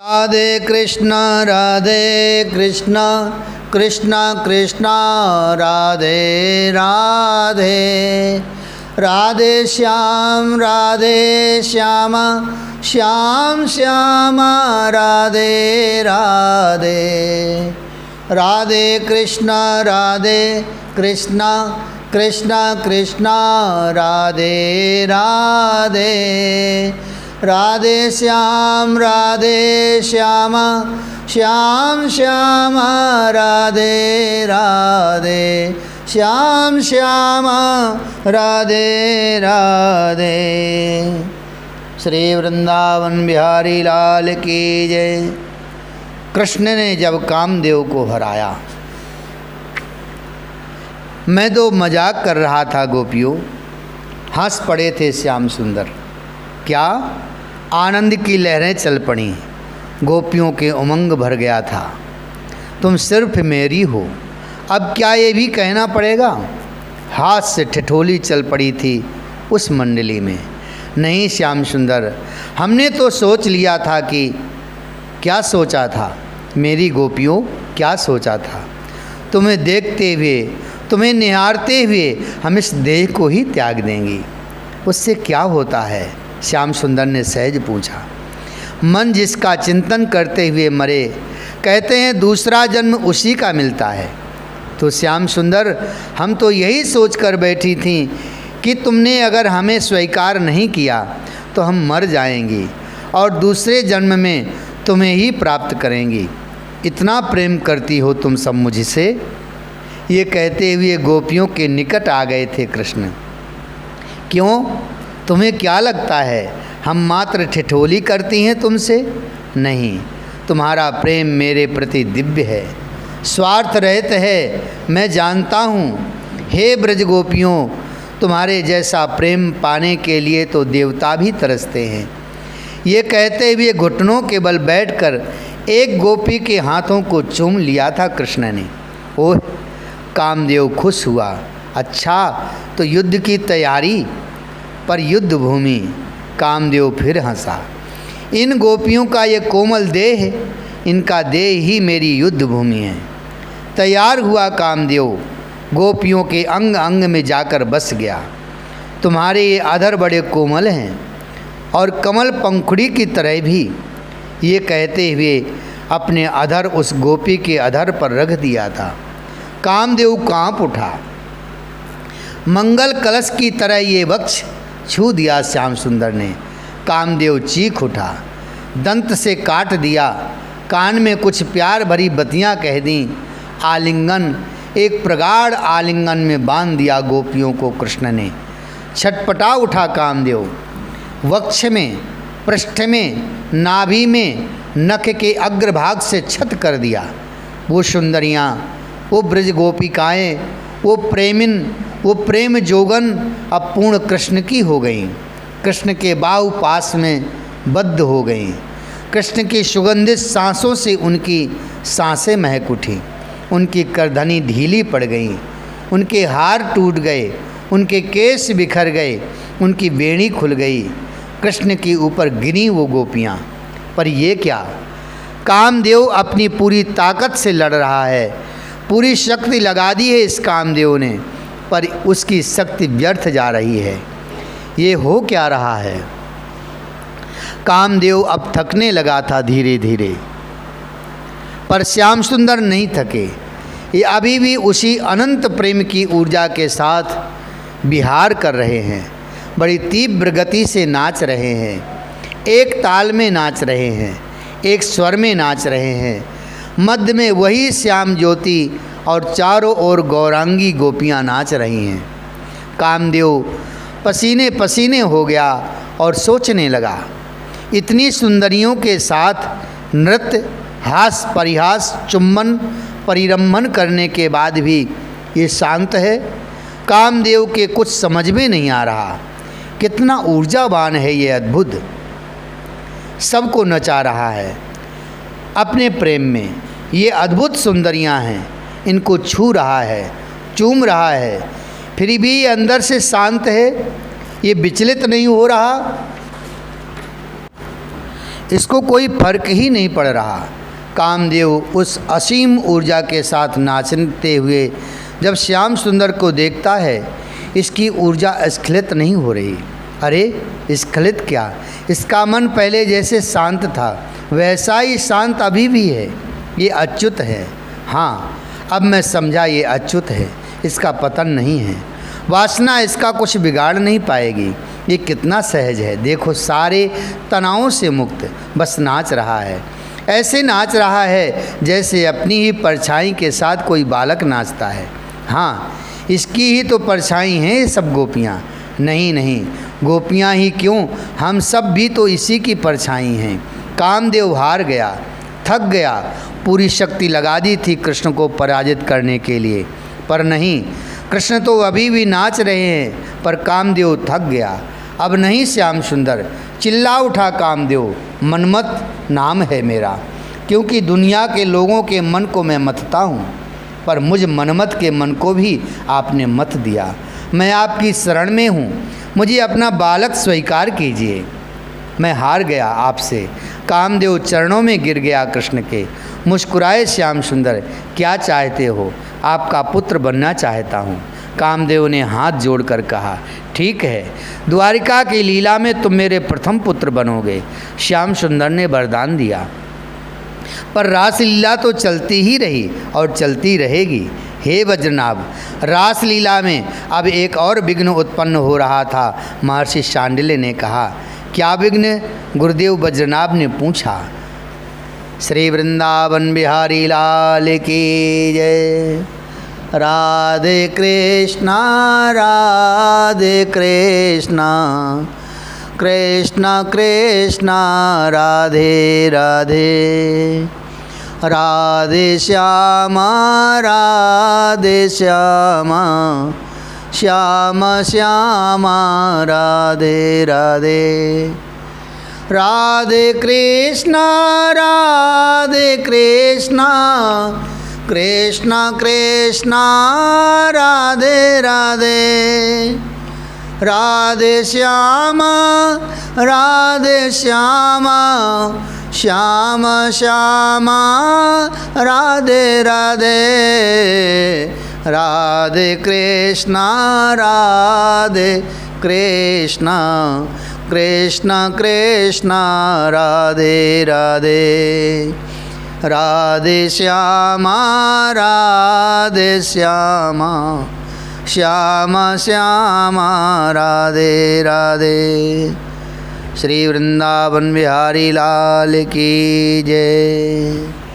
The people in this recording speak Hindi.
राधे कृष्ण कृष्ण कृष्ण राधे राधे, राधे श्याम श्याम श्याम राधे राधे, राधे कृष्ण कृष्ण कृष्ण राधे राधे, राधे श्याम श्याम श्याम राधे राधे, श्याम श्याम राधे राधे। श्री वृंदावन बिहारी लाल की जय। कृष्ण ने जब कामदेव को हराया, मैं तो मजाक कर रहा था, गोपियों हंस पड़े थे श्याम सुंदर। क्या आनंद की लहरें चल पड़ी, गोपियों के उमंग भर गया था। तुम सिर्फ मेरी हो, अब क्या ये भी कहना पड़ेगा। हाथ से ठिठोली चल पड़ी थी उस मंडली में। नहीं श्याम सुंदर, हमने तो सोच लिया था कि, क्या सोचा था मेरी गोपियों, क्या सोचा था। तुम्हें देखते हुए, तुम्हें निहारते हुए हम इस देह को ही त्याग देंगी, उससे क्या होता है। श्याम सुंदर ने सहज पूछा। मन जिसका चिंतन करते हुए मरे, कहते हैं दूसरा जन्म उसी का मिलता है। तो श्याम सुंदर, हम तो यही सोच कर बैठी थी कि तुमने अगर हमें स्वीकार नहीं किया तो हम मर जाएंगी और दूसरे जन्म में तुम्हें ही प्राप्त करेंगी। इतना प्रेम करती हो तुम सब मुझसे। ये कहते हुए गोपियों के निकट आ गए थे कृष्ण। क्यों, तुम्हें क्या लगता है हम मात्र ठिठोली करती हैं तुमसे? नहीं, तुम्हारा प्रेम मेरे प्रति दिव्य है, स्वार्थ रहित है, मैं जानता हूँ। हे ब्रज गोपियों, तुम्हारे जैसा प्रेम पाने के लिए तो देवता भी तरसते हैं। ये कहते हुए घुटनों के बल बैठकर एक गोपी के हाथों को चूम लिया था कृष्ण ने। ओह, कामदेव खुश हुआ। अच्छा, तो युद्ध की तैयारी। पर युद्ध भूमि। कामदेव फिर हंसा। इन गोपियों का ये कोमल देह, इनका देह ही मेरी युद्ध भूमि है। तैयार हुआ कामदेव, गोपियों के अंग अंग में जाकर बस गया। तुम्हारे ये अधर बड़े कोमल हैं और कमल पंखुड़ी की तरह भी। ये कहते हुए अपने अधर उस गोपी के अधर पर रख दिया था। कामदेव कांप उठा। मंगल कलश की तरह ये वक्ष छू दिया श्याम सुंदर ने। कामदेव चीख उठा, दंत से काट दिया, कान में कुछ प्यार भरी बतियां कह दी। आलिंगन, एक प्रगाढ़ आलिंगन में बांध दिया गोपियों को कृष्ण ने। छटपटा उठा कामदेव। वक्ष में, पृष्ठ में, नाभि में, नख के अग्रभाग से छत कर दिया। वो सुंदरियाँ, वो ब्रज गोपिकाएँ, वो प्रेमिन, वो प्रेम जोगन अब पूर्ण कृष्ण की हो गईं। कृष्ण के बाहु पास में बद्ध हो गईं। कृष्ण की सुगंधित सांसों से उनकी सांसें महक उठी। उनकी करधनी ढीली पड़ गई, उनके हार टूट गए, उनके केस बिखर गए, उनकी बेड़ी खुल गई। कृष्ण के ऊपर गिरी वो गोपियाँ। पर ये क्या, कामदेव अपनी पूरी ताकत से लड़ रहा है। पूरी शक्ति लगा दी है इस कामदेव ने, पर उसकी शक्ति व्यर्थ जा रही है। ये हो क्या रहा है। कामदेव अब थकने लगा था धीरे धीरे, पर श्याम सुंदर नहीं थके। ये अभी भी उसी अनंत प्रेम की ऊर्जा के साथ विहार कर रहे हैं। बड़ी तीव्र गति से नाच रहे हैं, एक ताल में नाच रहे हैं, एक स्वर में नाच रहे हैं। मध्य में वही श्याम ज्योति और चारों ओर गौरांगी गोपियां नाच रही हैं। कामदेव पसीने पसीने हो गया और सोचने लगा, इतनी सुंदरियों के साथ नृत्य, हास परिहास, चुम्बन, परिरंभन करने के बाद भी ये शांत है। कामदेव के कुछ समझ में नहीं आ रहा। कितना ऊर्जावान है ये अद्भुत, सबको नचा रहा है अपने प्रेम में। ये अद्भुत सुंदरियां हैं, इनको छू रहा है, चूम रहा है, फिर भी ये अंदर से शांत है, ये विचलित नहीं हो रहा। इसको कोई फर्क ही नहीं पड़ रहा। कामदेव उस असीम ऊर्जा के साथ नाचते हुए जब श्याम सुंदर को देखता है, इसकी ऊर्जा स्खलित नहीं हो रही। अरे स्खलित क्या, इसका मन पहले जैसे शांत था वैसा ही शांत अभी भी है। ये अच्युत है। हाँ, अब मैं समझा, ये अच्युत है, इसका पतन नहीं है। वासना इसका कुछ बिगाड़ नहीं पाएगी। ये कितना सहज है, देखो सारे तनावों से मुक्त बस नाच रहा है। ऐसे नाच रहा है जैसे अपनी ही परछाई के साथ कोई बालक नाचता है। हाँ, इसकी ही तो परछाई हैं ये सब गोपियाँ। नहीं नहीं, गोपियाँ ही क्यों, हम सब भी तो इसी की परछाई हैं। कामदेव हार गया, थक गया, पूरी शक्ति लगा दी थी कृष्ण को पराजित करने के लिए, पर नहीं, कृष्ण तो अभी भी नाच रहे हैं, पर कामदेव थक गया। अब नहीं श्याम सुंदर, चिल्ला उठा कामदेव, मनमत नाम है मेरा, क्योंकि दुनिया के लोगों के मन को मैं मतता हूँ, पर मुझ मनमत के मन को भी आपने मत दिया। मैं आपकी शरण में हूँ, मुझे अपना बालक स्वीकार कीजिए। मैं हार गया आपसे। कामदेव चरणों में गिर गया कृष्ण के। मुस्कुराए श्याम सुंदर, क्या चाहते हो? आपका पुत्र बनना चाहता हूँ। कामदेव ने हाथ जोड़कर कहा, ठीक है, द्वारिका की लीला में तुम मेरे प्रथम पुत्र बनोगे। श्याम सुंदर ने वरदान दिया। पर रासलीला तो चलती ही रही और चलती रहेगी। हे वज्रनाभ, रासलीला में अब एक और विघ्न उत्पन्न हो रहा था। महर्षि शांडिल्य ने कहा, क्या विघ्न? गुरुदेव वज्रनाभ ने पूछा। श्री वृंदावन बिहारी लाल की जय। राधे कृष्णा राधे कृष्णा, कृष्णा कृष्णा राधे राधे, राधे श्यामा राधे श्यामा, श्याम श्यामा राधे राधे। राधे कृष्णा राधे कृष्णा, कृष्णा कृष्णा राधे राधे, राधे श्यामा राधे श्यामा, श्याम श्यामा राधे राधे। राधे कृष्णा राधे कृष्णा, कृष्णा कृष्णा राधे राधे, राधे श्यामा राधे श्यामा, श्याम श्यामा राधे राधे। श्री वृंदावन बिहारी लाल की जय।